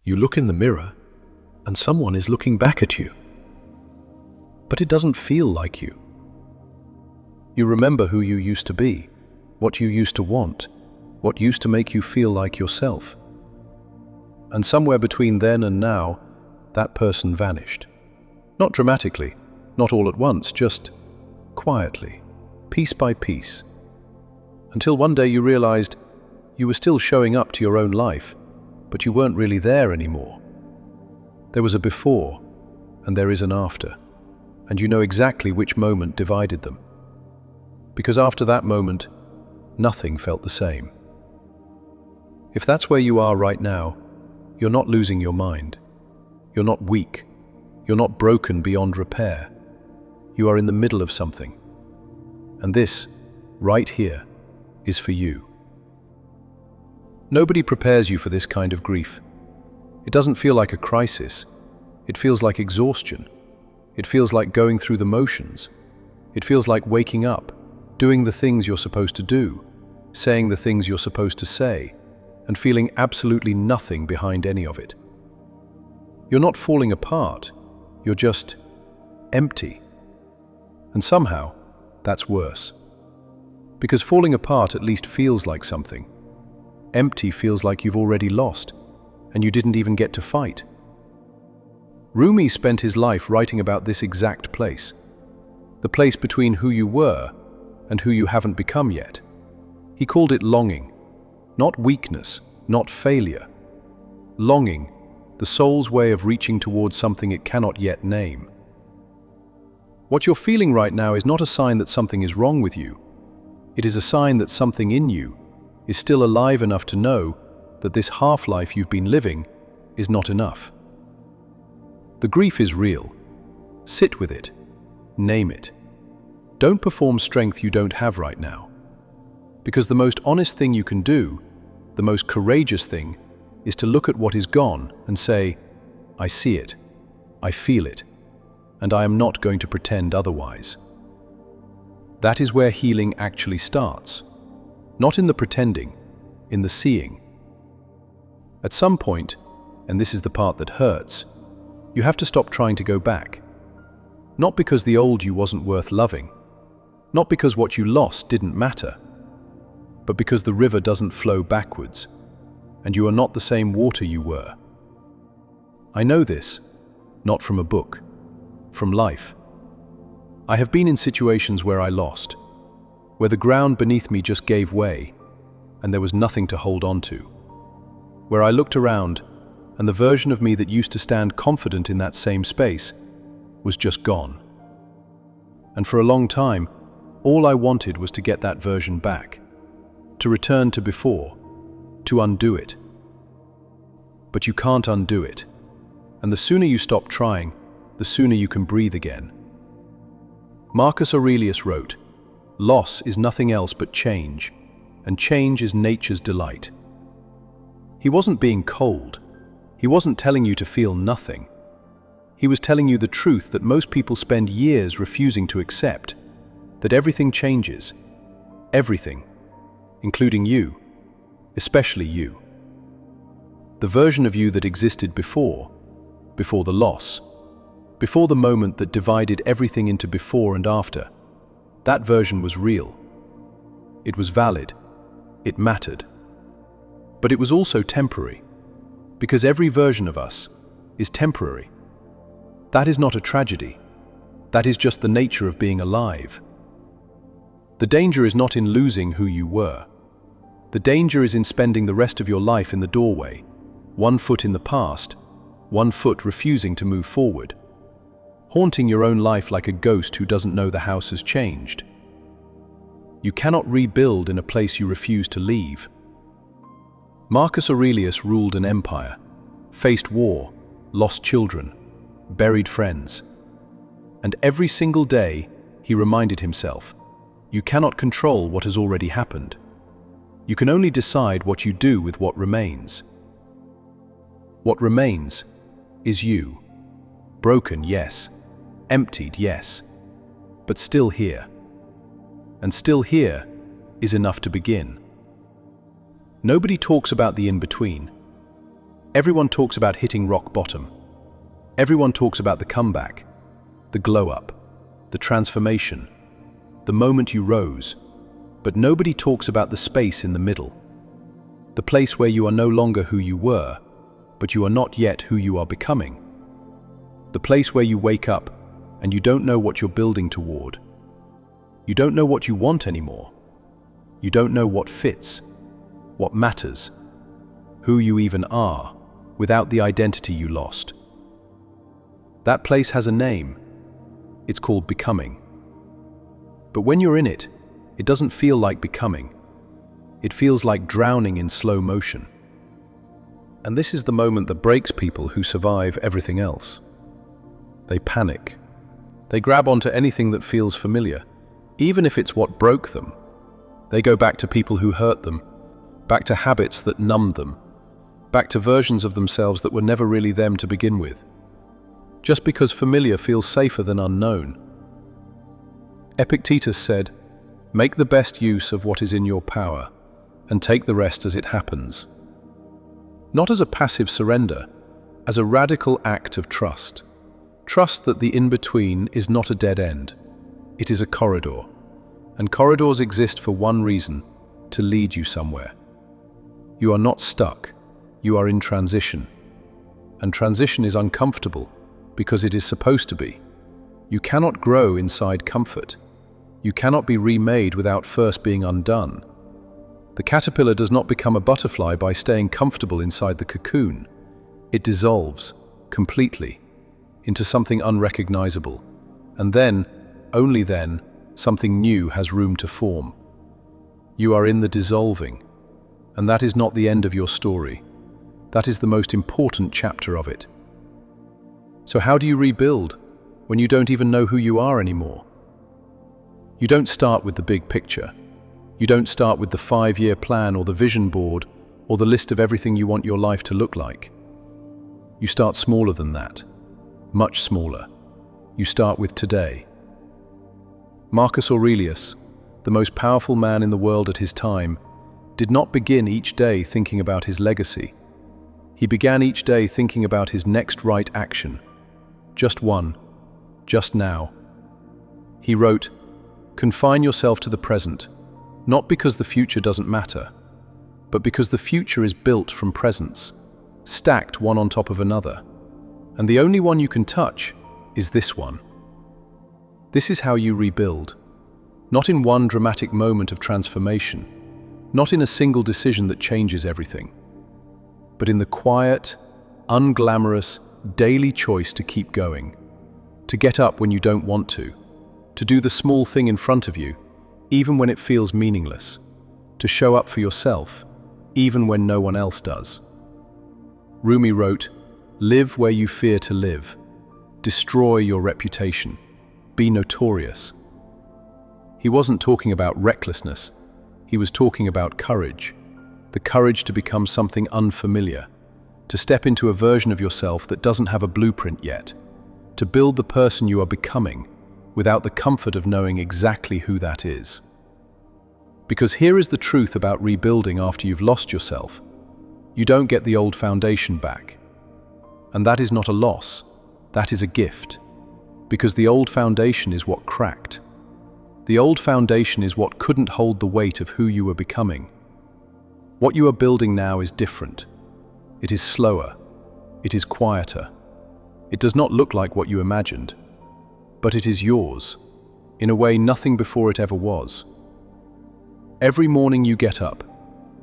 You look in the mirror, and someone is looking back at you. But it doesn't feel like you. You remember who you used to be, what you used to want, what used to make you feel like yourself. And somewhere between then and now, that person vanished. Not dramatically, not all at once, just quietly, piece by piece. Until one day you realized you were still showing up to your own life, but you weren't really there anymore. There was a before, and there is an after, and you know exactly which moment divided them. Because after that moment, nothing felt the same. If that's where you are right now, you're not losing your mind. You're not weak. You're not broken beyond repair. You are in the middle of something. And this, right here, is for you. Nobody prepares you for this kind of grief. It doesn't feel like a crisis. It feels like exhaustion. It feels like going through the motions. It feels like waking up, doing the things you're supposed to do, saying the things you're supposed to say, and feeling absolutely nothing behind any of it. You're not falling apart. You're just empty. And somehow, that's worse. Because falling apart at least feels like something. Empty feels like you've already lost, and you didn't even get to fight. Rumi spent his life writing about this exact place, the place between who you were and who you haven't become yet. He called it longing, not weakness, not failure. Longing, the soul's way of reaching towards something it cannot yet name. What you're feeling right now is not a sign that something is wrong with you. It is a sign that something in you is still alive enough to know that this half-life you've been living is not enough. The grief is real. Sit with it. Name it. Don't perform strength you don't have right now. Because the most honest thing you can do, the most courageous thing, is to look at what is gone and say, I see it, I feel it, and I am not going to pretend otherwise. That is where healing actually starts. Not in the pretending, in the seeing. At some point, and this is the part that hurts, you have to stop trying to go back. Not because the old you wasn't worth loving, not because what you lost didn't matter, but because the river doesn't flow backwards, and you are not the same water you were. I know this, not from a book, from life. I have been in situations where I lost, where the ground beneath me just gave way, and there was nothing to hold on to. Where I looked around, and the version of me that used to stand confident in that same space was just gone. And for a long time, all I wanted was to get that version back, to return to before, to undo it. But you can't undo it, and the sooner you stop trying, the sooner you can breathe again. Marcus Aurelius wrote, "Loss is nothing else but change, and change is nature's delight." He wasn't being cold. He wasn't telling you to feel nothing. He was telling you the truth that most people spend years refusing to accept, that everything changes. Everything, including you, especially you. The version of you that existed before the loss, before the moment that divided everything into before and after, that version was real. It was valid. It mattered. But it was also temporary, because every version of us is temporary. That is not a tragedy. That is just the nature of being alive. The danger is not in losing who you were. The danger is in spending the rest of your life in the doorway, one foot in the past, one foot refusing to move forward, haunting your own life like a ghost who doesn't know the house has changed. You cannot rebuild in a place you refuse to leave. Marcus Aurelius ruled an empire, faced war, lost children, buried friends. And every single day, he reminded himself, you cannot control what has already happened. You can only decide what you do with what remains. What remains is you. Broken, yes. Emptied, yes. But still here. And still here is enough to begin. Nobody talks about the in-between. Everyone talks about hitting rock bottom. Everyone talks about the comeback, the glow-up, the transformation, the moment you rose, but nobody talks about the space in the middle. The place where you are no longer who you were, but you are not yet who you are becoming. The place where you wake up and you don't know what you're building toward. You don't know what you want anymore. You don't know what fits, what matters, who you even are, without the identity you lost. That place has a name. It's called becoming. But when you're in it, it doesn't feel like becoming. It feels like drowning in slow motion. And this is the moment that breaks people who survive everything else. They panic. They grab onto anything that feels familiar, even if it's what broke them. They go back to people who hurt them, back to habits that numbed them, back to versions of themselves that were never really them to begin with. Just because familiar feels safer than unknown. Epictetus said, "Make the best use of what is in your power, and take the rest as it happens." Not as a passive surrender, as a radical act of trust. Trust that the in-between is not a dead end. It is a corridor. And corridors exist for one reason, to lead you somewhere. You are not stuck. You are in transition. And transition is uncomfortable because it is supposed to be. You cannot grow inside comfort. You cannot be remade without first being undone. The caterpillar does not become a butterfly by staying comfortable inside the cocoon. It dissolves completely into something unrecognizable. And then, only then, something new has room to form. You are in the dissolving, and that is not the end of your story. That is the most important chapter of it. So how do you rebuild when you don't even know who you are anymore? You don't start with the big picture. You don't start with the 5-year plan or the vision board or the list of everything you want your life to look like. You start smaller than that, much smaller. You start with today. Marcus Aurelius, the most powerful man in the world at his time, did not begin each day thinking about his legacy. He began each day thinking about his next right action. Just one, just now. He wrote, "Confine yourself to the present, not because the future doesn't matter, but because the future is built from presents, stacked one on top of another. And the only one you can touch is this one." This is how you rebuild. Not in one dramatic moment of transformation, not in a single decision that changes everything, but in the quiet, unglamorous, daily choice to keep going, to get up when you don't want to do the small thing in front of you, even when it feels meaningless, to show up for yourself, even when no one else does. Rumi wrote, "Live where you fear to live. Destroy your reputation. Be notorious." He wasn't talking about recklessness. He was talking about courage. The courage to become something unfamiliar, to step into a version of yourself that doesn't have a blueprint yet, to build the person you are becoming without the comfort of knowing exactly who that is. Because here is the truth about rebuilding after you've lost yourself. You don't get the old foundation back. And that is not a loss, that is a gift. Because the old foundation is what cracked. The old foundation is what couldn't hold the weight of who you were becoming. What you are building now is different. It is slower. It is quieter. It does not look like what you imagined. But it is yours, in a way nothing before it ever was. Every morning you get up,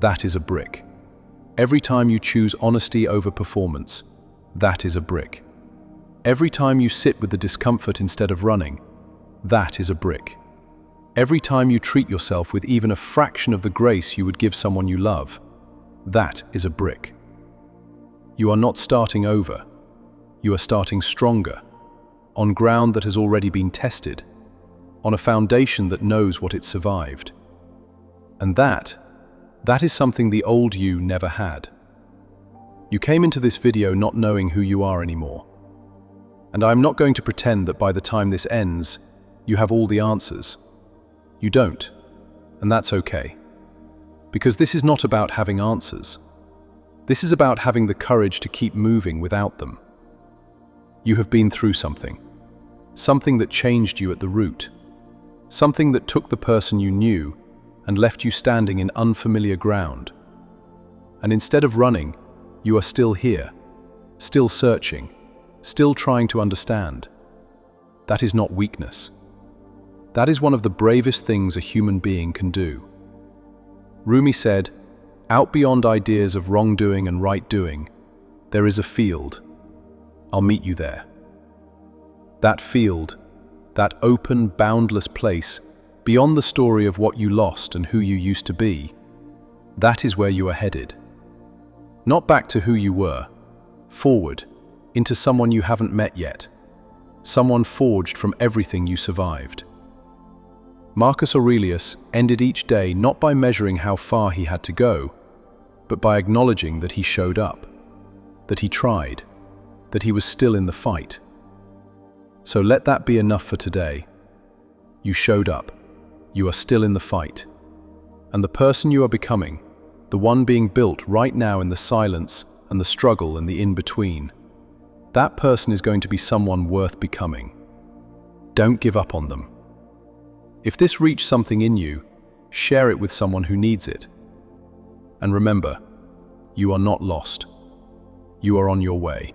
that is a brick. Every time you choose honesty over performance, that is a brick. Every time you sit with the discomfort instead of running, that is a brick. Every time you treat yourself with even a fraction of the grace you would give someone you love, that is a brick. You are not starting over. You are starting stronger, on ground that has already been tested, on a foundation that knows what it survived. And that is something the old you never had. You came into this video not knowing who you are anymore. And I'm not going to pretend that by the time this ends, you have all the answers. You don't, and that's okay. Because this is not about having answers. This is about having the courage to keep moving without them. You have been through something that changed you at the root, something that took the person you knew and left you standing in unfamiliar ground. And instead of running, you are still here, still searching, still trying to understand. That is not weakness. That is one of the bravest things a human being can do. Rumi said, "Out beyond ideas of wrongdoing and right doing, there is a field. I'll meet you there." That field, that open, boundless place, beyond the story of what you lost and who you used to be, that is where you are headed. Not back to who you were, forward, into someone you haven't met yet, someone forged from everything you survived. Marcus Aurelius ended each day not by measuring how far he had to go, but by acknowledging that he showed up, that he tried, that he was still in the fight. So let that be enough for today. You showed up, you are still in the fight, and the person you are becoming, the one being built right now in the silence and the struggle and the in-between, that person is going to be someone worth becoming. Don't give up on them. If this reached something in you, share it with someone who needs it. And remember, you are not lost. You are on your way.